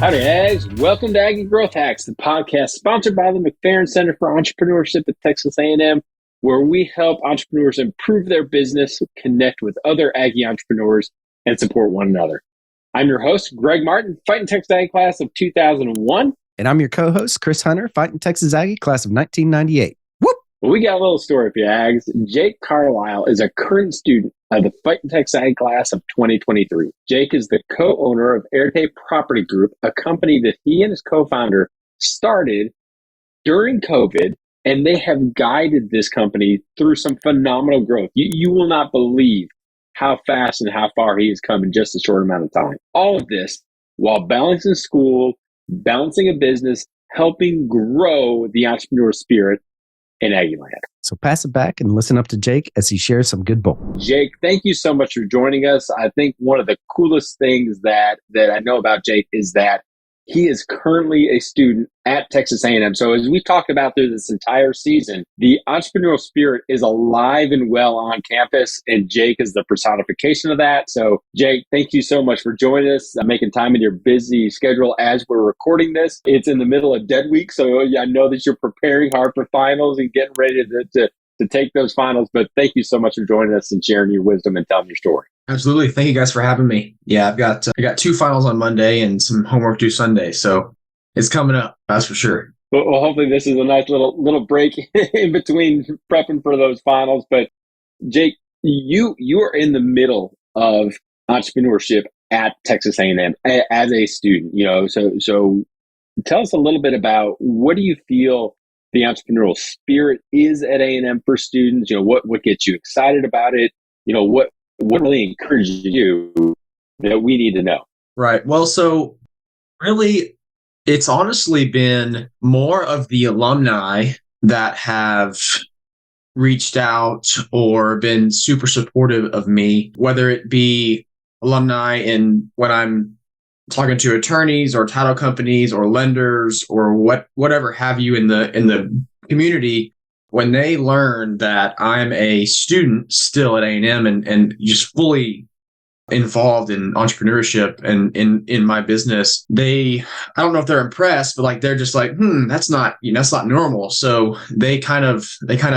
Howdy, Ags. Welcome to Aggie Growth Hacks, the podcast sponsored by the McFerrin Center for Entrepreneurship at Texas A&M, where we help entrepreneurs improve their business, connect with other Aggie entrepreneurs, and support one another. I'm your host, Greg Martin, Fighting Texas Aggie class of 2001. And I'm your co-host, Chris Hunter, Fighting Texas Aggie class of 1998. Whoop! Well, we got a little story for you, Ags. Jake Carlile is a current student of the Fighting Texas Aggie class of 2023. Jake is the co-owner of Arete Property Group, a company that he and his co-founder started during COVID, and they have guided this company through some phenomenal growth. You will not believe how fast and how far he has come in just a short amount of time. All of this while balancing school, balancing a business, helping grow the entrepreneurial spirit in Aggie land. So pass it back and listen up to Jake as he shares some good bull. Jake, thank you so much for joining us. I think one of the coolest things that I know about Jake is that he is currently a student at Texas A&M. So as we've talked about through this entire season, the entrepreneurial spirit is alive and well on campus, and Jake is the personification of that. So Jake, thank you so much for joining us, making time in your busy schedule as we're recording this. It's in the middle of dead week, so I know that you're preparing hard for finals and getting ready to take those finals, but thank you so much for joining us and sharing your wisdom and telling your story. Absolutely. Thank you guys for having me. Yeah, I got two finals on Monday and some homework due Sunday. So it's coming up. That's for sure. Well, hopefully this is a nice little break in between prepping for those finals. But Jake, you are in the middle of entrepreneurship at Texas A&M as a student, so tell us a little bit about what do you feel the entrepreneurial spirit is at A&M for students? What gets you excited about it? What really encourages you that we need to know? Right. Well, so really, it's honestly been more of the alumni that have reached out or been super supportive of me, whether it be alumni and when I'm talking to attorneys or title companies or lenders or whatever have you in the community. When they learn that I'm a student still at A&M and just fully involved in entrepreneurship and in my business, I don't know if they're impressed, but they're just like, that's not normal. So they kind of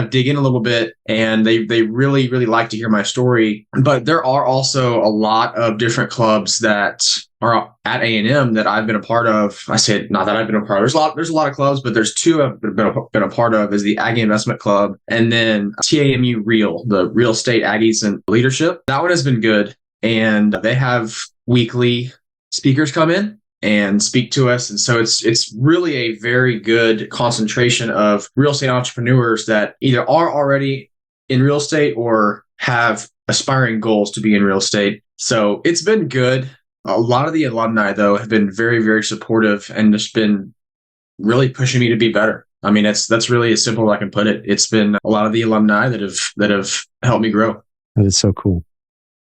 dig in a little bit, and they really, really like to hear my story. But there are also a lot of different clubs that are at A&M that I've been a part of. I said not that I've been a part of. There's a lot of clubs, but there's two I've been a part of, is the Aggie Investment Club and then TAMU Real, the Real Estate Aggies and Leadership. That one has been good. And they have weekly speakers come in and speak to us. And so it's really a very good concentration of real estate entrepreneurs that either are already in real estate or have aspiring goals to be in real estate. So it's been good. A lot of the alumni, though, have been very, very supportive and just been really pushing me to be better. I mean, that's really as simple as I can put it. It's been a lot of the alumni that have helped me grow. That is so cool.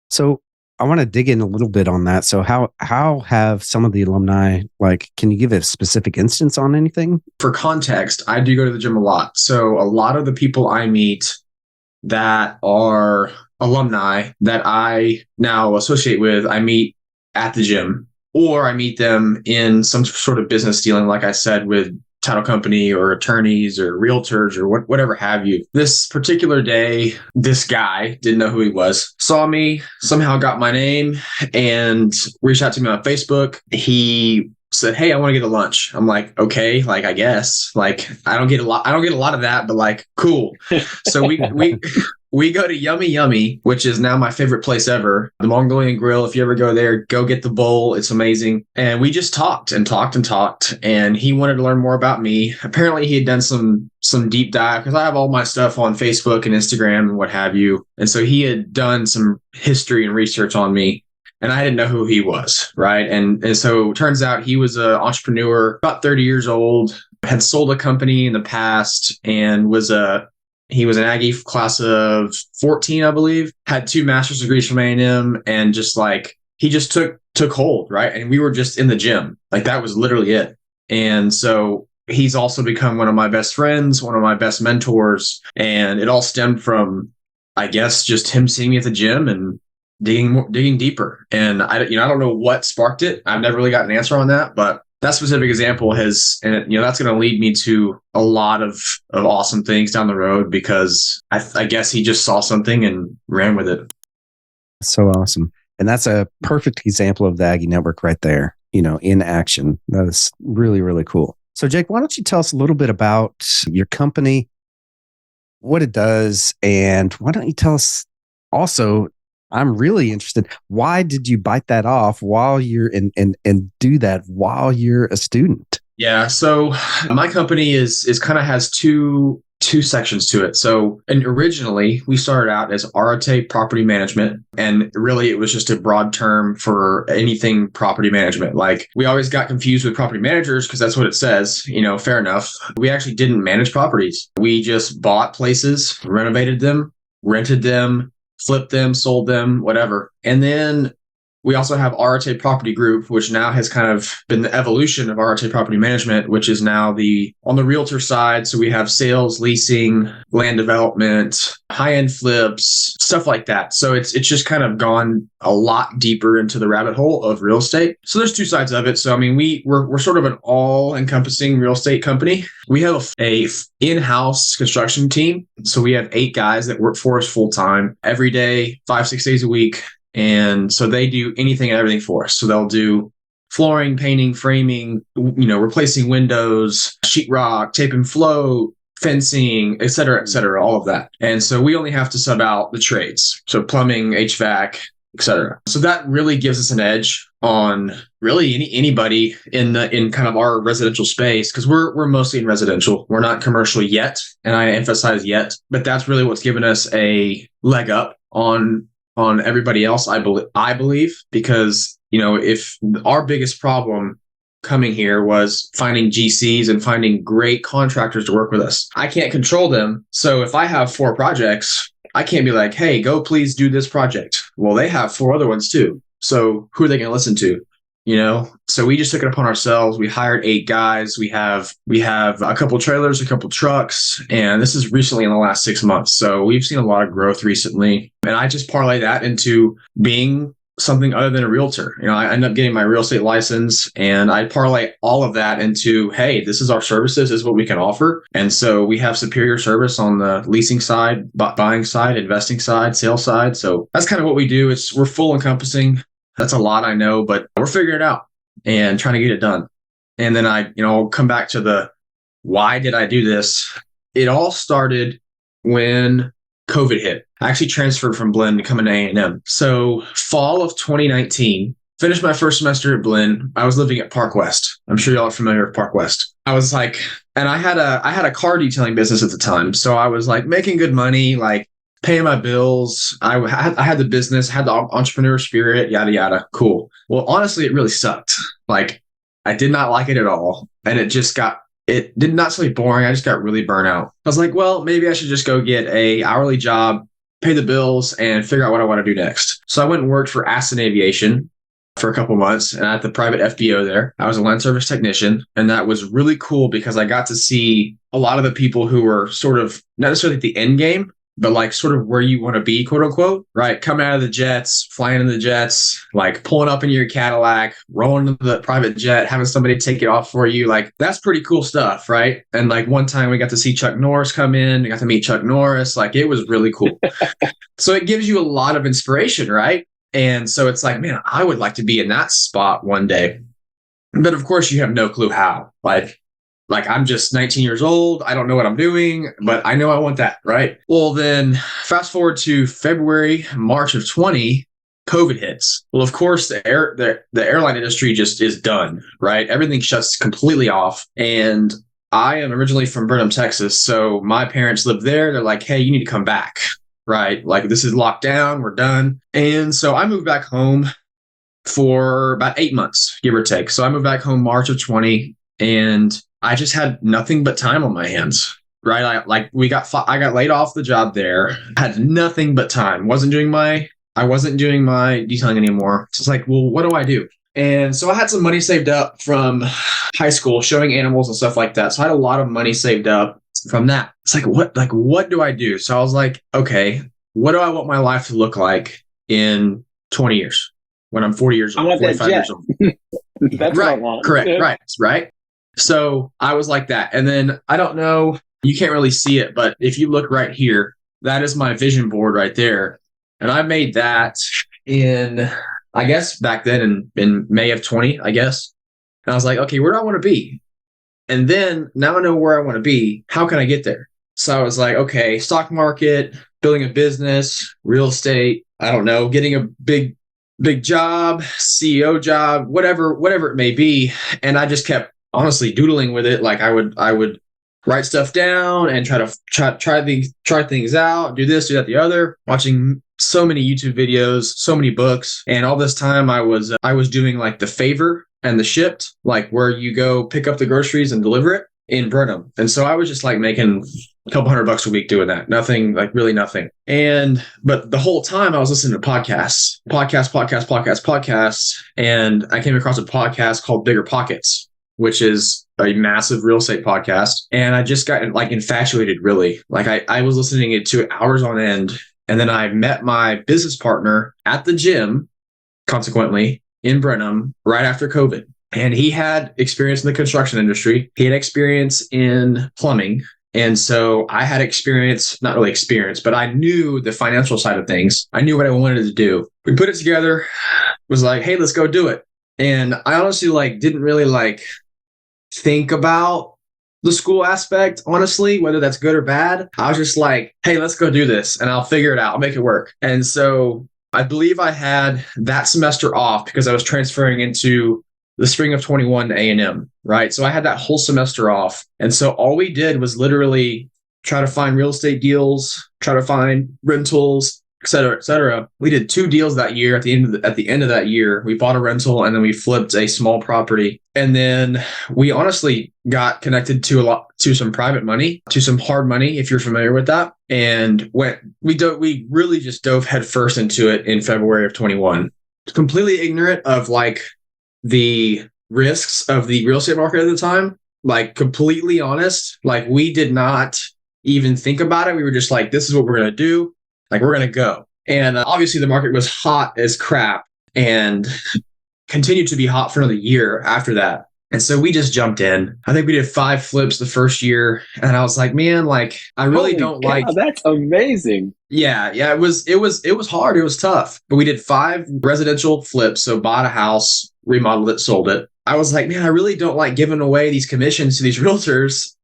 So I want to dig in a little bit on that. So how have some of the alumni, can you give a specific instance on anything? For context, I do go to the gym a lot. So a lot of the people I meet that are alumni that I now associate with, I meet at the gym, or I meet them in some sort of business dealing, like I said, with title company or attorneys or realtors or whatever have you. This particular day, this guy didn't know who he was, saw me, somehow got my name and reached out to me on Facebook. He said, "Hey, I want to get a lunch." I'm like, "Okay, I guess." I don't get a lot of that, but cool. So we go to Yummy Yummy, which is now my favorite place ever. The Mongolian Grill. If you ever go there, go get the bowl. It's amazing. And we just talked and talked and talked. And he wanted to learn more about me. Apparently, he had done some deep dive, because I have all my stuff on Facebook and Instagram and what have you. And so he had done some history and research on me. And I didn't know who he was, right? And so it turns out he was an entrepreneur, about 30 years old, had sold a company in the past, and he was an Aggie class of 14, I believe, had 2 master's degrees from A&M, and just he just took hold, right? And we were just in the gym. That was literally it. And so he's also become one of my best friends, one of my best mentors. And it all stemmed from, I guess, just him seeing me at the gym and digging deeper. And I don't know what sparked it. I've never really got an answer on that, but that specific example and that's going to lead me to a lot of awesome things down the road, because I guess he just saw something and ran with it. So awesome. And that's a perfect example of the Aggie Network right there, in action. That is really, really cool. So Jake, why don't you tell us a little bit about your company, what it does, and why don't you tell us also, I'm really interested, why did you bite that off while you're and do that while you're a student? Yeah. So my company is kind of has two sections to it. So, and originally we started out as Arete Property Management, and really it was just a broad term for anything property management. Like, we always got confused with property managers because that's what it says, fair enough. We actually didn't manage properties. We just bought places, renovated them, rented them, flipped them, sold them, whatever. And then we also have Arete Property Group, which now has kind of been the evolution of Arete Property Management, which is now on the realtor side. So we have sales, leasing, land development, high-end flips, stuff like that. So it's just kind of gone a lot deeper into the rabbit hole of real estate. So there's two sides of it. So I mean, we're sort of an all-encompassing real estate company. We have a in-house construction team. So we have 8 guys that work for us full-time every day, 5-6 days a week. And so they do anything and everything for us. So they'll do flooring, painting, framing, replacing windows, sheetrock, tape and float, fencing, et cetera, all of that. And so we only have to sub out the trades. So plumbing, HVAC, et cetera. So that really gives us an edge on really anybody in kind of our residential space, because we're mostly in residential. We're not commercial yet. And I emphasize yet, but that's really what's given us a leg up on everybody else, I believe, because, if our biggest problem coming here was finding GCs and finding great contractors to work with us. I can't control them. So if I have 4 projects, I can't be like, hey, go please do this project. Well, they have 4 other ones too. So who are they going to listen to? So we just took it upon ourselves. We hired 8 guys. We have a couple trailers, a couple trucks, and this is recently in the last 6 months. So we've seen a lot of growth recently. And I just parlay that into being something other than a realtor. I ended up getting my real estate license, and I parlay all of that into, hey, this is our services, this is what we can offer. And so we have superior service on the leasing side, buying side, investing side, sales side. So that's kind of what we do. We're full encompassing. That's a lot, I know, but we're figuring it out and trying to get it done. And then I'll come back to the why did I do this? It all started when COVID hit. I actually transferred from Blinn to come into A&M. So fall of 2019, finished my first semester at Blinn. I was living at Park West. I'm sure y'all are familiar with Park West. I was like, and I had a car detailing business at the time. So I was like making good money, like paying my bills. I had the business, had the entrepreneurial spirit, yada, yada. Cool. Well, honestly, it really sucked. Like, I did not like it at all. And it did not say boring. I just got really burnt out. I was like, well, maybe I should just go get a hourly job, pay the bills, and figure out what I want to do next. So I went and worked for Aston Aviation for a couple months, and at the private FBO there. I was a land service technician, and that was really cool because I got to see a lot of the people who were sort of not necessarily at the end game, but like sort of where you want to be, quote unquote, right? Coming out of the jets, flying in the jets, like pulling up in your Cadillac, rolling into the private jet, having somebody take it off for you. Like, that's pretty cool stuff, right? And like one time we got to see Chuck Norris come in, we got to meet Chuck Norris. Like, it was really cool. So it gives you a lot of inspiration, right? And so it's like, man, I would like to be in that spot one day. But of course you have no clue how. Like I'm just 19 years old. I don't know what I'm doing, but I know I want that, right? Well, then fast forward to February, March of 20, COVID hits. Well, of course, the airline industry just is done, right? Everything shuts completely off. And I am originally from Burnham, Texas. So my parents live there. They're like, hey, you need to come back, right? Like, this is locked down. We're done. And so I moved back home for about 8 months, give or take. So I moved back home March of 20, and I just had nothing but time on my hands, right? I got laid off the job there, had nothing but time. I wasn't doing my detailing anymore. So it's like, well, what do I do? And so I had some money saved up from high school, showing animals and stuff like that. So I had a lot of money saved up from that. It's like, what do I do? So I was like, okay, what do I want my life to look like in 20 years? when I'm 40 years I old, want that 45 jet. years old. That's Right. what I want. Correct. Yeah. Right. So I was like that. And then I don't know, you can't really see it, but if you look right here, that is my vision board right there. And I made that in, I guess, back then in May of 20, I guess. And I was like, okay, where do I want to be? And then now I know where I want to be. How can I get there? So I was like, okay, stock market, building a business, real estate, I don't know, getting a big job, CEO job, whatever it may be. And I just kept honestly doodling with it. Like I would write stuff down and try things out, do this, do that, the other, watching so many YouTube videos, so many books. And all this time I was doing like the favor and the shipped, like where you go pick up the groceries and deliver it in Burnham. And so I was just like making a couple $100 a week doing that. Nothing, like really nothing. But the whole time I was listening to podcasts. And I came across a podcast called Bigger Pockets, which is a massive real estate podcast. And I just got like infatuated, really. Like I was listening to hours on end. And then I met my business partner at the gym, consequently, in Brenham right after COVID. And he had experience in the construction industry. He had experience in plumbing. And so I had experience, not really experience, but I knew the financial side of things. I knew what I wanted to do. We put it together, was like, hey, let's go do it. And I honestly didn't really think about the school aspect, honestly, whether that's good or bad. I was just like, hey, let's go do this and I'll figure it out. I'll make it work. And so I believe I had that semester off because I was transferring into the spring of 21 to A&M, right? So I had that whole semester off. And so all we did was literally try to find real estate deals, try to find rentals, et cetera, et cetera. We did 2 deals that year. At the end of that year, we bought a rental and then we flipped a small property. And then we honestly got connected to some private money, to some hard money, if you're familiar with that. And we really just dove headfirst into it in February of 21, completely ignorant of the risks of the real estate market at the time. Completely honest, we did not even think about it. We were just like, this is what we're going to do. We're going to go. And obviously the market was hot as crap and continued to be hot for another year after that. And so we just jumped in. I think we did 5 flips the first year. And I was like, man, I really don't like. That's amazing. Yeah. It was hard. It was tough. But we did 5 residential flips. So bought a house, remodeled it, sold it. I was like, man, I really don't like giving away these commissions to these realtors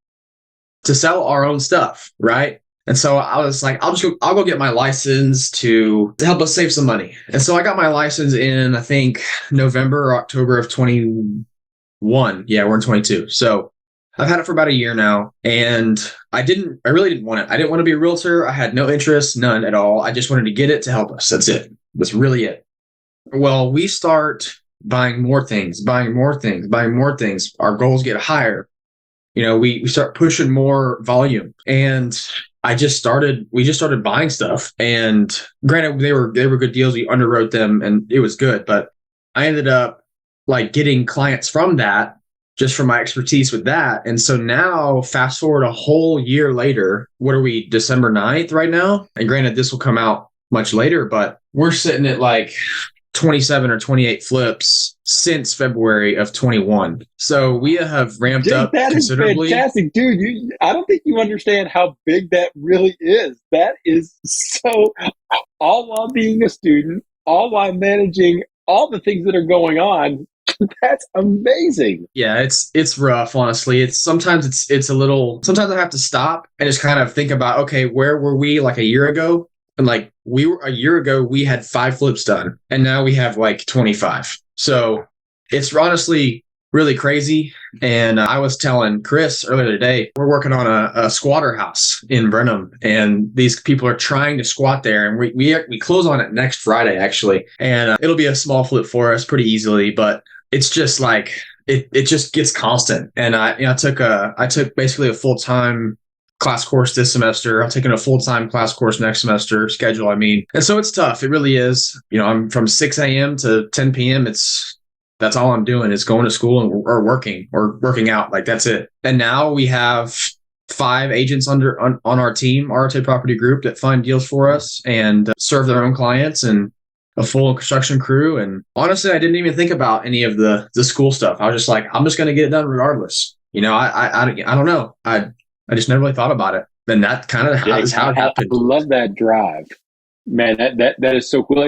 to sell our own stuff. Right. And so I was like, I'll go get my license to help us save some money. And so I got my license in, I think, November or October of 21. Yeah, we're in 22. So I've had it for about a year now. And I really didn't want it. I didn't want to be a realtor. I had no interest, none at all. I just wanted to get it to help us. That's it. That's really it. Well, we start buying more things. Our goals get higher. We start pushing more volume. And we just started buying stuff. And granted, they were good deals. We underwrote them and it was good. But I ended up getting clients from that, just from my expertise with that. And so now fast forward a whole year later, what are we, December 9th right now? And granted, this will come out much later, but we're sitting at 27 or 28 flips since February of 21. So we have ramped up considerably. That is fantastic, dude. I don't think you understand how big that really is. That is so, all while being a student, all while managing all the things that are going on. That's amazing. Yeah, it's rough, honestly. Sometimes I have to stop and just kind of think about, okay, where were we a year ago? And a year ago, we had 5 flips done and now we have 25. So it's honestly really crazy. And I was telling Chris earlier today, we're working on a squatter house in Brenham and these people are trying to squat there. And we close on it next Friday, actually. And it'll be a small flip for us pretty easily, but it's just it just gets constant. And I took basically a full-time class course this semester. I'm taking a full-time class course next semester, schedule, I mean. And so it's tough. It really is. I'm from 6 a.m. to 10 p.m. That's all I'm doing is going to school or working out. That's it. And now we have 5 agents on our team, Arete Property Group, that find deals for us and serve their own clients. And a full construction crew. And honestly, I didn't even think about any of the school stuff. I was just like, I'm just going to get it done regardless. I don't know. I just never really thought about it. And that kind of is how it happened. I love that drive, man. That is so cool.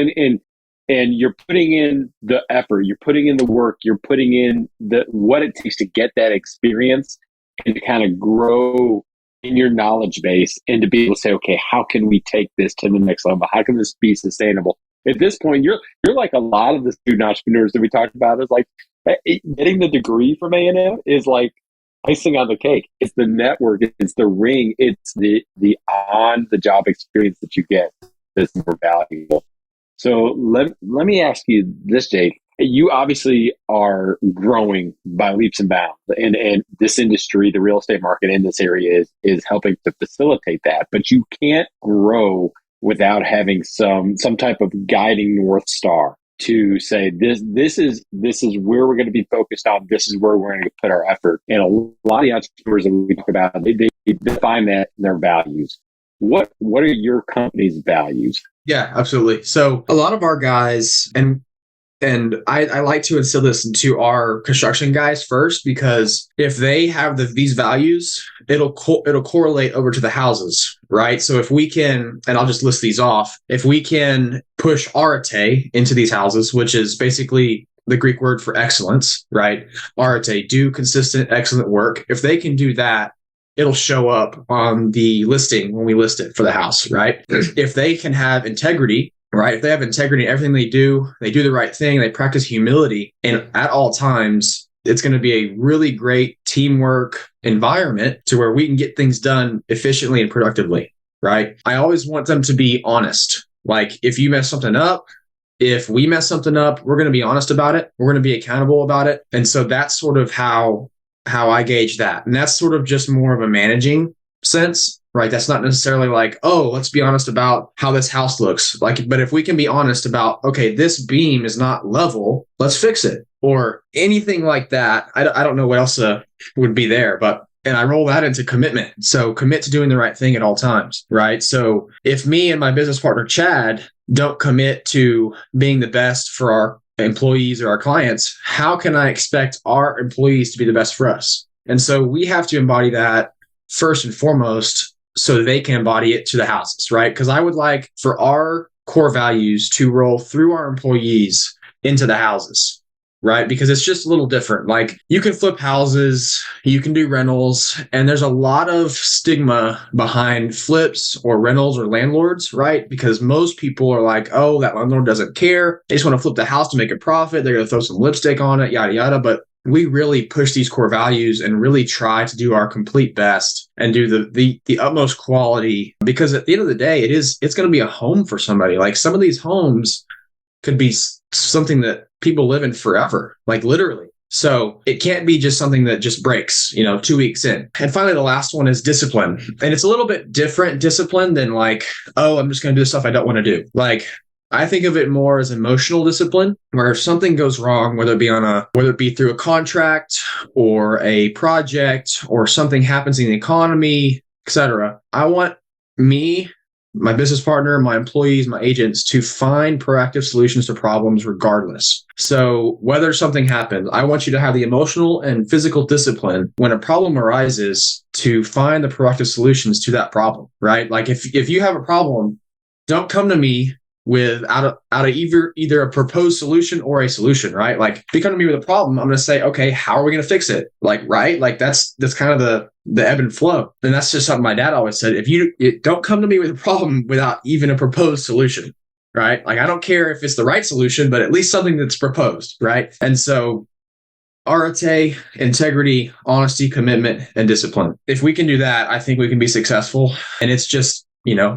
And you're putting in the effort, you're putting in the work, you're putting in what it takes to get that experience and to kind of grow in your knowledge base and to be able to say, okay, how can we take this to the next level? How can this be sustainable? At this point, you're like a lot of the student entrepreneurs that we talked about. Is like getting the degree from A&M is like icing on the cake. It's the network, it's the ring, it's the on the job experience that you get that's more valuable. So let me ask you this, Jake. You obviously are growing by leaps and bounds, and this industry, the real estate market in this area is helping to facilitate that. But you can't grow without having some type of guiding North Star to say this is where we're going to be focused on. This is where we're going to put our effort. And a lot of the entrepreneurs that we talk about, they define that in their values. What are your company's values? Yeah, absolutely. So a lot of our guys, and I like to instill this into our construction guys first, because if they have these values, it'll correlate over to the houses, right? So if we can, and I'll just list these off, if we can push arete into these houses, which is basically the Greek word for excellence, right? Arete, do consistent, excellent work. If they can do that, it'll show up on the listing when we list it for the house, right? If they can have integrity, right? If they have integrity in everything they do the right thing, they practice humility, and at all times, it's going to be a really great teamwork environment to where we can get things done efficiently and productively, right? I always want them to be honest. Like if you mess something up, if we mess something up, we're going to be honest about it. We're going to be accountable about it. And so that's sort of how I gauge that. And that's sort of just more of a managing sense, right? That's not necessarily like, oh, let's be honest about how this house looks. Like, but if we can be honest about, okay, this beam is not level, let's fix it, or anything like that. I don't know what else would be there, and I roll that into commitment. So commit to doing the right thing at all times, right? So if me and my business partner, Chad, don't commit to being the best for our employees or our clients, how can I expect our employees to be the best for us? And so we have to embody that first and foremost so they can embody it to the houses, right? Because I would like for our core values to roll through our employees into the houses, right? Because it's just a little different. Like you can flip houses, you can do rentals, and there's a lot of stigma behind flips or rentals or landlords, right? Because most people are like, oh, that landlord doesn't care. They just want to flip the house to make a profit. They're going to throw some lipstick on it, yada, yada. But we really push these core values and really try to do our complete best and do the utmost quality, because at the end of the day, it's going to be a home for somebody. Like some of these homes could be something that people live in forever, like literally. So it can't be just something that just breaks, 2 weeks in. And finally, the last one is discipline. And it's a little bit different discipline than like, oh, I'm just going to do stuff I don't want to do. Like I think of it more as emotional discipline, where if something goes wrong, whether it be through a contract or a project or something happens in the economy, etc., I want me, my business partner, my employees, my agents to find proactive solutions to problems regardless. So whether something happens, I want you to have the emotional and physical discipline when a problem arises to find the proactive solutions to that problem, right? Like if you have a problem, don't come to me with out of either a proposed solution or a solution, right? Like if you come to me with a problem, I'm going to say, okay, how are we going to fix it? Like, right? Like that's kind of the ebb and flow. And that's just something my dad always said. If you don't come to me with a problem without even a proposed solution, right? Like I don't care if it's the right solution, but at least something that's proposed, right? And so Arete, integrity, honesty, commitment, and discipline. If we can do that, I think we can be successful. And it's just,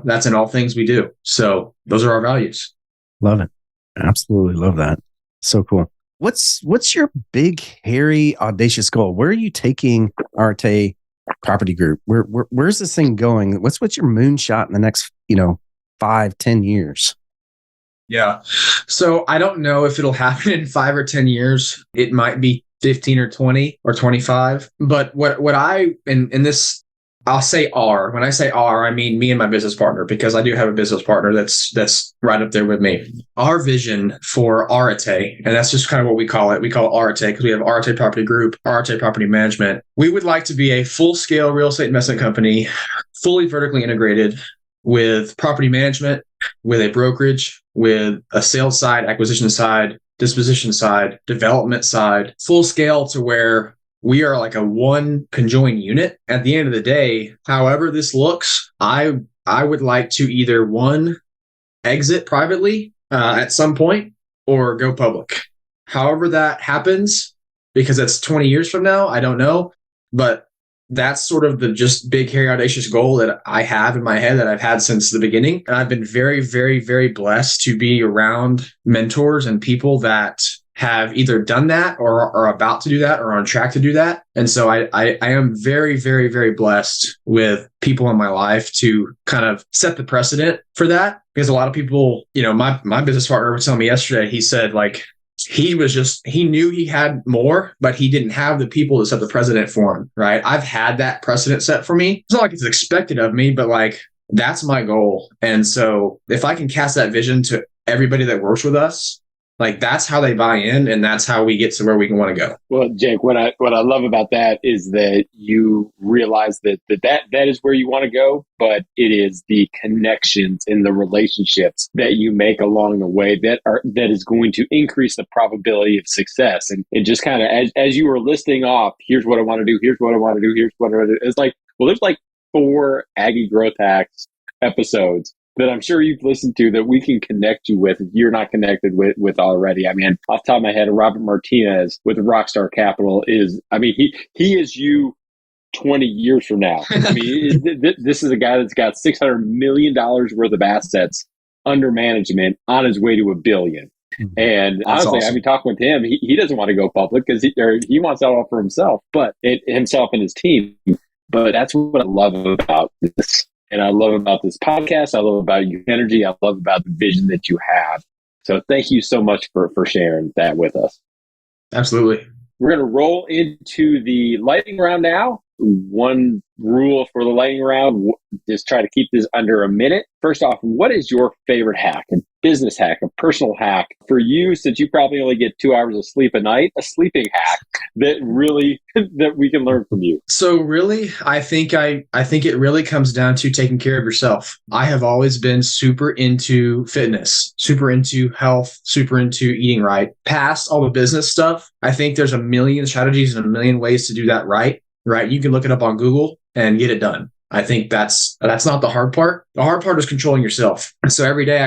that's in all things we do. So those are our values. Love it. Absolutely love that. So cool. What's your big, hairy, audacious goal? Where are you taking Arete Property Group? Where's this thing going? What's your moonshot in the next, 5-10 years? Yeah. So I don't know if it'll happen in 5 or 10 years. It might be 15 or 20 or 25. But what I, in this, I'll say our. When I say our, I mean me and my business partner, because I do have a business partner that's right up there with me. Our vision for Arete, and that's just kind of what we call it. We call it Arete because we have Arete Property Group, Arete Property Management. We would like to be a full-scale real estate investment company, fully vertically integrated with property management, with a brokerage, with a sales side, acquisition side, disposition side, development side, full scale to where we are like a one conjoined unit. At the end of the day, however this looks, I would like to either one, exit privately at some point or go public. However that happens, because that's 20 years from now, I don't know. But that's sort of the just big, hairy, audacious goal that I have in my head that I've had since the beginning. And I've been very, very, very blessed to be around mentors and people that have either done that or are about to do that or on track to do that. And so I am very, very, very blessed with people in my life to kind of set the precedent for that. Because a lot of people, my business partner was telling me yesterday, he said like, he knew he had more, but he didn't have the people to set the precedent for him, right? I've had that precedent set for me. It's not like it's expected of me, but like, that's my goal. And so if I can cast that vision to everybody that works with us, like that's how they buy in, and that's how we get to where we want to go. Well, Jake, what I love about that is that you realize that is where you want to go, but it is the connections and the relationships that you make along the way that is going to increase the probability of success. And just kind of as you were listing off, here's what I want to do, here's what I want to do, here's what I want to do. It's like, well, there's like 4 Aggie Growth Hacks episodes that I'm sure you've listened to that we can connect you with if you're not connected with already. I mean, off the top of my head, Robert Martinez with Rockstar Capital he is you 20 years from now. I mean, this is a guy that's got $600 million worth of assets under management on his way to $1 billion. And that's honestly, awesome. I mean, talking with him, he doesn't want to go public because he wants that all for himself, but himself and his team. But that's what I love about this. And I love about this podcast. I love about your energy. I love about the vision that you have. So thank you so much for sharing that with us. Absolutely. We're going to roll into the lightning round now. One rule for the lightning round, just try to keep this under a minute. First off, what is your favorite hack, a business hack, a personal hack for you, since you probably only get 2 hours of sleep a night, a sleeping hack that we can learn from you? So really, I think it really comes down to taking care of yourself. I have always been super into fitness, super into health, super into eating right. Past all the business stuff, I think there's a million strategies and a million ways to do that right. Right. You can look it up on Google and get it done. I think that's not the hard part. The hard part is controlling yourself. So every day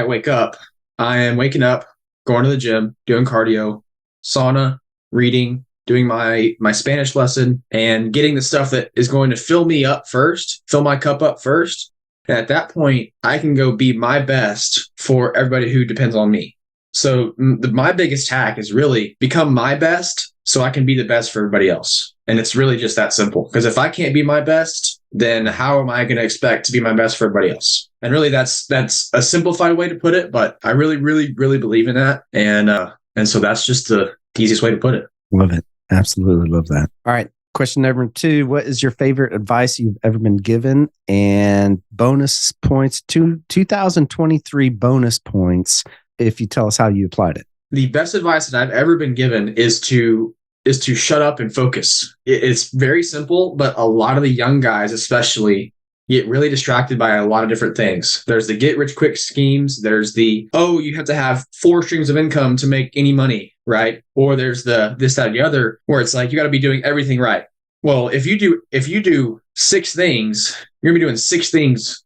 I am waking up, going to the gym, doing cardio, sauna, reading, doing my Spanish lesson, and getting the stuff that is going to fill me up first, fill my cup up first. And at that point, I can go be my best for everybody who depends on me. So my biggest hack is really become my best so I can be the best for everybody else. And it's really just that simple. Because if I can't be my best, then how am I going to expect to be my best for everybody else? And really, that's a simplified way to put it, but I really, really, really believe in that. And so that's just the easiest way to put it. Love it. Absolutely love that. All right. Question number 2, what is your favorite advice you've ever been given? And bonus points, 2023 bonus points, if you tell us how you applied it. The best advice that I've ever been given is to shut up and focus. It's very simple, but a lot of the young guys especially get really distracted by a lot of different things. There's the get rich quick schemes. There's the, you have to have 4 streams of income to make any money, right? Or there's the this, that, and the other, where it's like, you got to be doing everything right. Well, if you do 6 things, you're going to be doing 6 things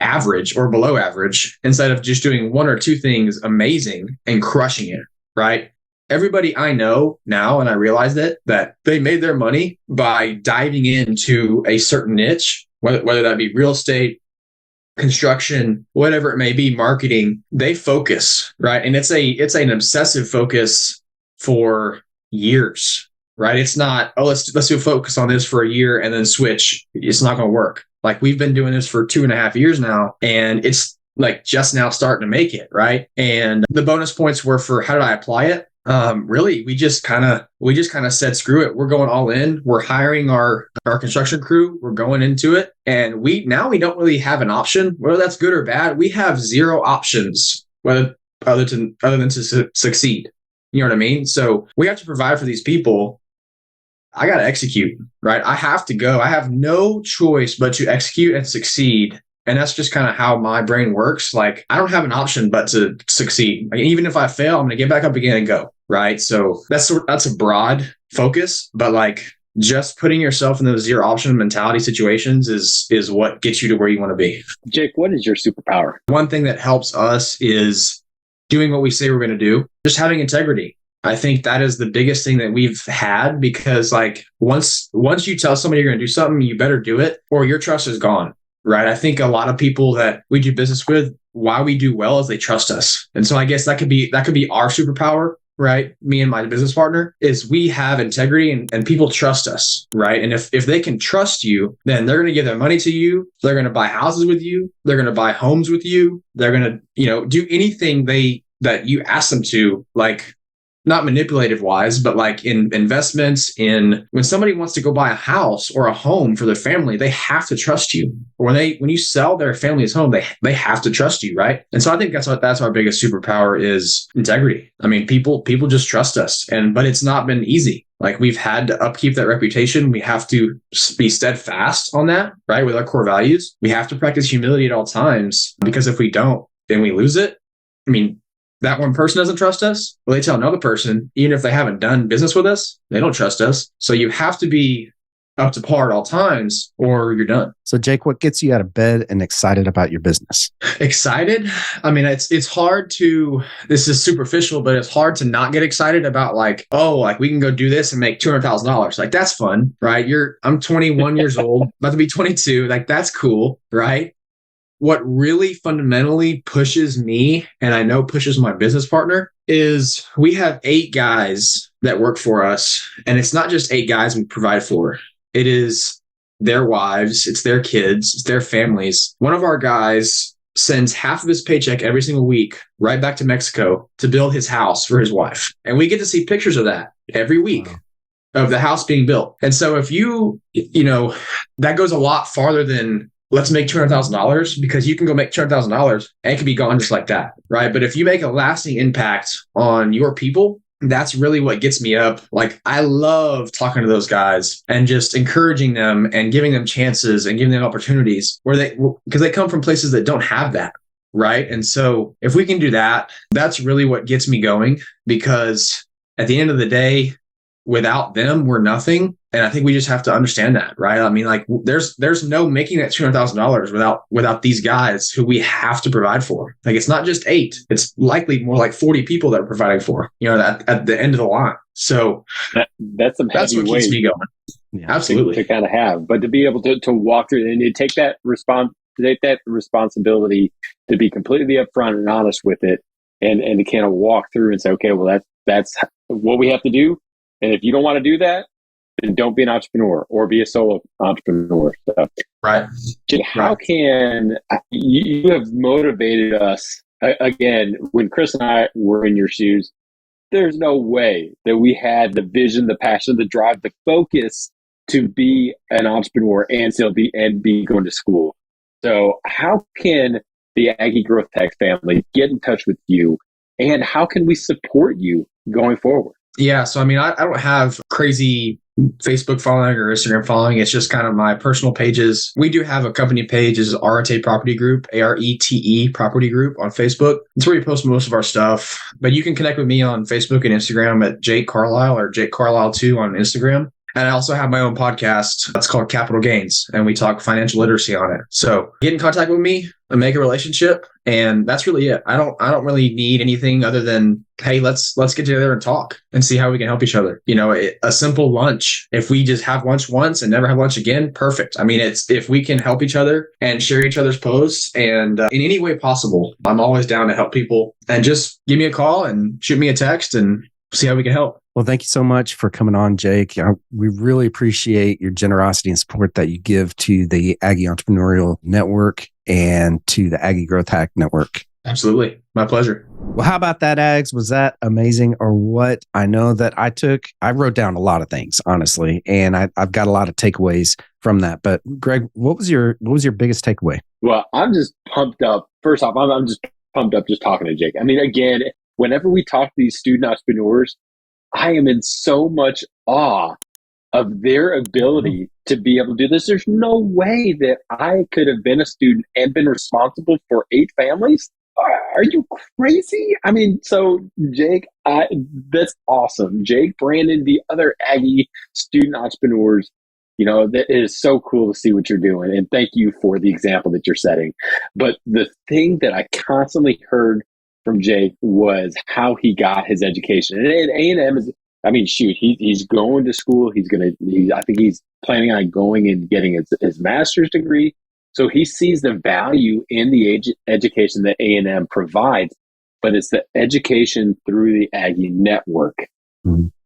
average or below average instead of just doing 1 or 2 things amazing and crushing it, right? Everybody I know now, and I realize that they made their money by diving into a certain niche, whether that be real estate, construction, whatever it may be, marketing. They focus, right? And it's an obsessive focus for years, right? It's not, let's do a focus on this for a year and then switch. It's not going to work. Like, we've been doing this for 2.5 years now, and it's like just now starting to make it, right? And the bonus points were for how did I apply it? Really, we just kind of said, screw it. We're going all in. We're hiring our construction crew. We're going into it. And we don't really have an option, whether that's good or bad. We have zero options, other than to succeed. You know what I mean? So we have to provide for these people. I got to execute, right? I have to go. I have no choice but to execute and succeed. And that's just kind of how my brain works. Like, I don't have an option but to succeed. Like, even if I fail, I'm going to get back up again and go. Right. So that's a broad focus, but like, just putting yourself in those zero option mentality situations is what gets you to where you want to be. Jake, what is your superpower? One thing that helps us is doing what we say we're going to do, just having integrity. I think that is the biggest thing that we've had, because like once you tell somebody you're going to do something, you better do it or your trust is gone. Right. I think a lot of people that we do business with, why we do well is they trust us. And so I guess that could be our superpower, right? Me and my business partner, is we have integrity and people trust us. Right. And if they can trust you, then they're going to give their money to you. They're going to buy houses with you. They're going to buy homes with you. They're going to, do anything that you ask them to, like, not manipulative wise, but like in investments, in when somebody wants to go buy a house or a home for their family, they have to trust you. Or when you sell their family's home, they have to trust you, right? And so I think that's our biggest superpower is integrity. I mean, people just trust us, but it's not been easy. Like, we've had to upkeep that reputation. We have to be steadfast on that, right? With our core values, we have to practice humility at all times, because if we don't, then we lose it. I mean, that one person doesn't trust us. Well, they tell another person, even if they haven't done business with us, they don't trust us. So you have to be up to par at all times or you're done. So Jake, what gets you out of bed and excited about your business? Excited? I mean, it's hard to, this is superficial, but it's hard to not get excited about like, oh, like we can go do this and make $200,000. Like, that's fun, right? I'm 21 years old, about to be 22. Like, that's cool, right? What really fundamentally pushes me, and I know pushes my business partner, is we have 8 guys that work for us. And it's not just 8 guys we provide for. It is their wives, it's their kids, it's their families. One of our guys sends half of his paycheck every single week right back to Mexico to build his house for his wife. And we get to see pictures of that every week. Wow. Of the house being built. And so if that goes a lot farther than let's make $200,000, because you can go make $200,000 and it can be gone just like that, right? But if you make a lasting impact on your people, that's really what gets me up. Like, I love talking to those guys and just encouraging them and giving them chances and giving them opportunities because they come from places that don't have that, right? And so if we can do that, that's really what gets me going, because at the end of the day, without them, we're nothing. And I think we just have to understand that, right? I mean, like, there's no making that $200,000 without these guys who we have to provide for. Like, it's not just 8; it's likely more like 40 people that we're providing for. At the end of the line. So that's what keeps me going. Yeah, absolutely, to kind of have, but to be able to walk through and you take that responsibility to be completely upfront and honest with it, and to kind of walk through and say, okay, well, that's what we have to do. And if you don't want to do that, then don't be an entrepreneur or be a solo entrepreneur. So, right. How can you have motivated us again? When Chris and I were in your shoes, there's no way that we had the vision, the passion, the drive, the focus to be an entrepreneur and still be going to school. So how can the Aggie Growth Tech family get in touch with you, and how can we support you going forward? Yeah. So, I mean, I don't have crazy Facebook following or Instagram following. It's just kind of my personal pages. We do have a company page, is Arete Property Group, Arete Property Group on Facebook. It's where we post most of our stuff. But you can connect with me on Facebook and Instagram at Jake Carlile or Jake Carlile 2 on Instagram. And I also have my own podcast that's called Capital Gains, and we talk financial literacy on it. So get in contact with me and make a relationship, and that's really it. I don't really need anything other than, hey, let's get together and talk and see how we can help each other. A simple lunch. If we just have lunch once and never have lunch again, perfect. I mean, it's if we can help each other and share each other's posts and in any way possible, I'm always down to help people. And just give me a call and shoot me a text and see how we can help. Well, thank you so much for coming on, Jake. We really appreciate your generosity and support that you give to the Aggie Entrepreneurial Network and to the Aggie Growth Hack Network. Absolutely. My pleasure. Well, how about that, Ags? Was that amazing or what? I know that I wrote down a lot of things, honestly, and I've got a lot of takeaways from that. But Greg, what was your biggest takeaway? Well, I'm just pumped up. First off, I'm just pumped up just talking to Jake. I mean, again, whenever we talk to these student entrepreneurs, I am in so much awe of their ability to be able to do this. There's no way that I could have been a student and been responsible for 8 families. Are you crazy? I mean, so Jake, that's awesome. Jake, Brandon, the other Aggie student entrepreneurs, that is so cool to see what you're doing. And thank you for the example that you're setting. But the thing that I constantly heard from Jake was how he got his education. And A&M is, I mean, shoot, he's going to school. I think he's planning on going and getting his master's degree. So he sees the value in the education that A&M provides, but it's the education through the Aggie network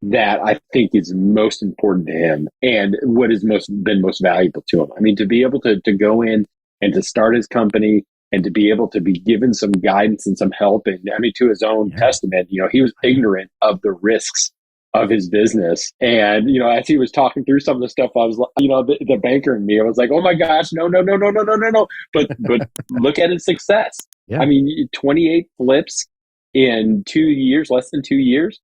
that I think is most important to him and what has been most valuable to him. I mean, to be able to go in and to start his company and to be able to be given some guidance and some help. And I mean, to his own testament, he was ignorant of the risks of his business. And, as he was talking through some of the stuff, I was like, the banker in me, I was like, oh my gosh, no. But look at his success. Yeah. I mean, 28 flips in 2 years, less than 2 years.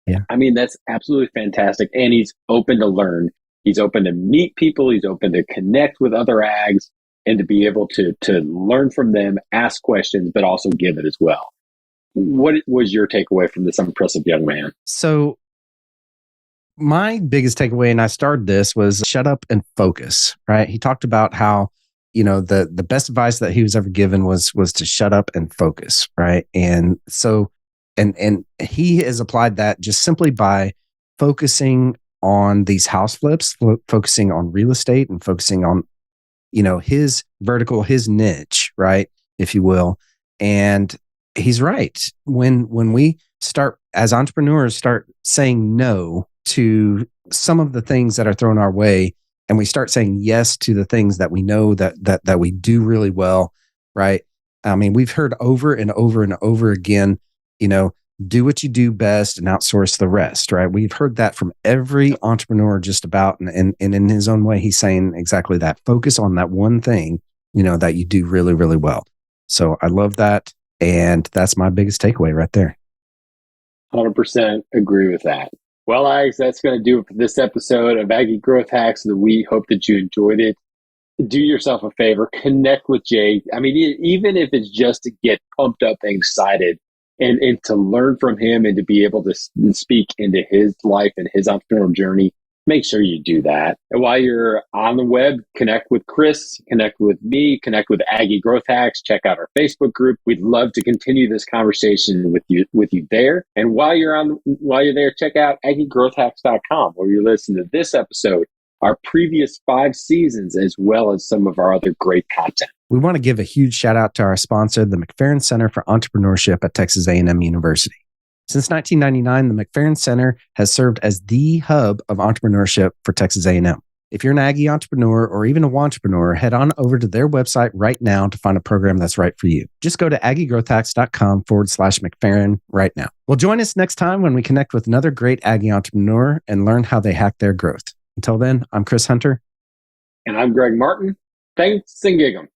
Yeah. I mean, that's absolutely fantastic. And he's open to learn. He's open to meet people. He's open to connect with other ags and to be able to learn from them, ask questions, but also give it as well. What was your takeaway from this impressive young man? So my biggest takeaway, and I started this, was shut up and focus, right? He talked about how, the best advice that he was ever given was to shut up and focus, right? And so, and he has applied that just simply by focusing on these house flips, focusing on real estate and focusing on, his vertical, his niche, right? If you will. And he's right. When we start, as entrepreneurs, start saying no to some of the things that are thrown our way, and we start saying yes to the things that we know that we do really well, right? I mean, we've heard over and over and over again, do what you do best and outsource the rest, right? We've heard that from every entrepreneur just about, and in his own way, he's saying exactly that. Focus on that one thing, that you do really, really well. So I love that. And that's my biggest takeaway right there. 100% agree with that. Well, Alex, that's going to do it for this episode of Aggie Growth Hacks. We hope that you enjoyed it. Do yourself a favor, connect with Jake. I mean, even if it's just to get pumped up and excited and to learn from him and to be able to speak into his life and his entrepreneurial journey, make sure you do that. And while you're on the web, connect with Chris, connect with me, connect with Aggie Growth Hacks, check out our Facebook group. We'd love to continue this conversation with you there. And while you're there, check out aggiegrowthhacks.com, where you listen to this episode, our previous 5 seasons, as well as some of our other great content. We want to give a huge shout out to our sponsor, the McFerrin Center for Entrepreneurship at Texas A&M University. Since 1999, the McFerrin Center has served as the hub of entrepreneurship for Texas A&M. If you're an Aggie entrepreneur or even a wantrepreneur, head on over to their website right now to find a program that's right for you. Just go to aggiegrowthhacks.com/McFerrin right now. Well, join us next time when we connect with another great Aggie entrepreneur and learn how they hack their growth. Until then, I'm Chris Hunter. And I'm Greg Martin. Thanks and gig 'em.